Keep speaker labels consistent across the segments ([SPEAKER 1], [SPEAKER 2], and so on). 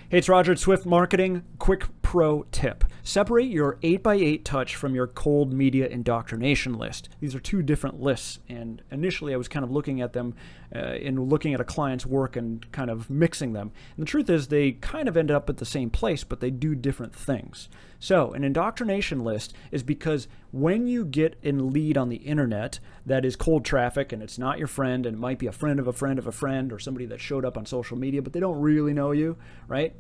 [SPEAKER 1] Hey, it's Roger at Swift Marketing. Quick pro tip. Separate your 8x8 touch from your cold media indoctrination list. These are two different lists, and initially I was kind of looking at them in looking at a client's work and kind of mixing them. And the truth is they kind of end up at the same place, but they do different things. So an indoctrination list is because when you get a lead on the internet that is cold traffic and it's not your friend and it might be a friend of a friend of a friend or somebody that showed up on social media, but they don't really know you, right?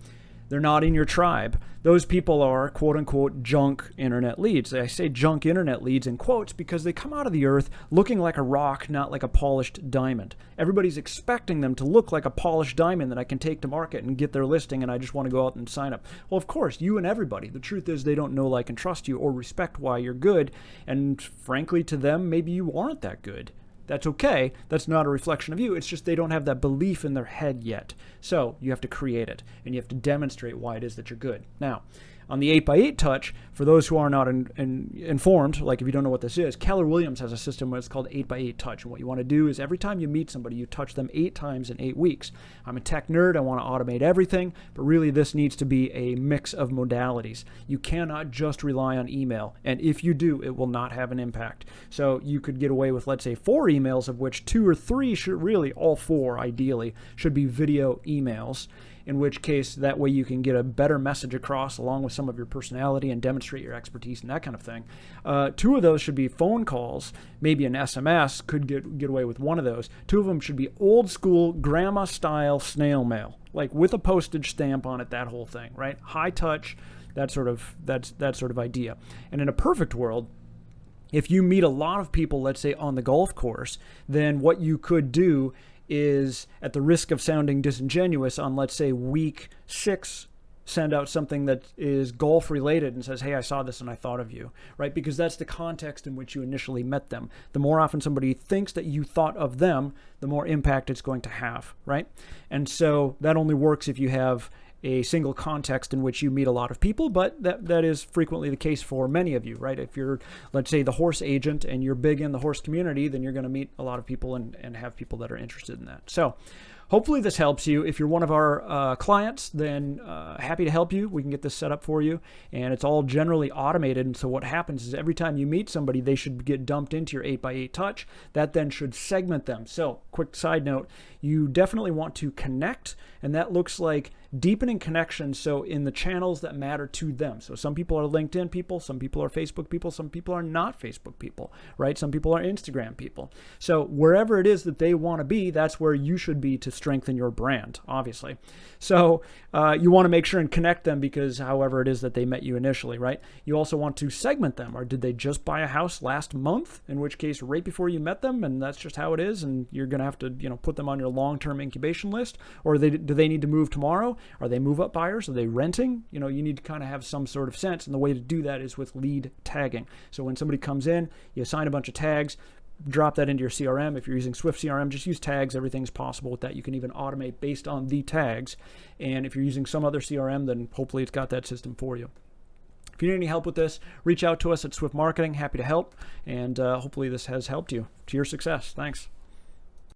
[SPEAKER 1] They're not in your tribe. Those people are quote unquote junk internet leads. I say junk internet leads in quotes because they come out of the earth looking like a rock, not like a polished diamond. Everybody's expecting them to look like a polished diamond that I can take to market and get their listing, and I just want to go out and sign up. Well, of course, you and everybody. The truth is they don't know, like, and trust you or respect why you're good. And frankly, to them, maybe you aren't that good. That's okay. That's not a reflection of you. It's just they don't have that belief in their head yet. So you have to create it, and you have to demonstrate why it is that you're good. Now, on the 8x8 touch, for those who are not informed, like if you don't know what this is, Keller Williams has a system where it's called 8x8 touch. And what you want to do is every time you meet somebody, you touch them 8 times in 8 weeks. I'm a tech nerd. I want to automate everything, but really this needs to be a mix of modalities. You cannot just rely on email. And if you do, it will not have an impact. So you could get away with, let's say, 4 emails, of which 2 or 3 should really, all 4 ideally, should be video emails. In which case, that way you can get a better message across along with some of your personality and demonstrate your expertise and that kind of thing. 2 of those should be phone calls. Maybe an SMS could get away with 1 of those. 2 of them should be old school, grandma style snail mail, like with a postage stamp on it, that whole thing, right? High touch, that sort of idea. And in a perfect world, if you meet a lot of people, let's say on the golf course, then what you could do is, at the risk of sounding disingenuous, on, let's say, week 6, send out something that is golf related and says, hey, I saw this and I thought of you, right? Because that's the context in which you initially met them. The more often somebody thinks that you thought of them, the more impact it's going to have, right? And so that only works if you have a single context in which you meet a lot of people, but that is frequently the case for many of you, right? If you're, let's say, the horse agent and you're big in the horse community, then you're going to meet a lot of people and have people that are interested in that. So hopefully this helps you. If you're one of our clients, then happy to help you. We can get this set up for you, and it's all generally automated. And so what happens is every time you meet somebody, they should get dumped into your 8x8 touch. That then should segment them. So quick side note, you definitely want to connect, and that looks like deepening connections, so in the channels that matter to them. So some people are LinkedIn people, some people are Facebook people, some people are not Facebook people, right? Some people are Instagram people. So wherever it is that they want to be, that's where you should be to strengthen your brand, obviously. So you want to make sure and connect them, because however it is that they met you initially, right? You also want to segment them. Or did they just buy a house last month? In which case, right before you met them, and that's just how it is, and you're going to have to, put them on your long-term incubation list. Or do they need to move tomorrow? Are they move-up buyers? Are they renting? You need to kind of have some sort of sense, and the way to do that is with lead tagging. So when somebody comes in, you assign a bunch of tags, drop that into your CRM. If you're using Swift CRM, just use tags. Everything's possible with that. You can even automate based on the tags. And if you're using some other CRM, then hopefully it's got that system for you. If you need any help with this, reach out to us at Swift Marketing. Happy to help. And hopefully this has helped you to your success. Thanks.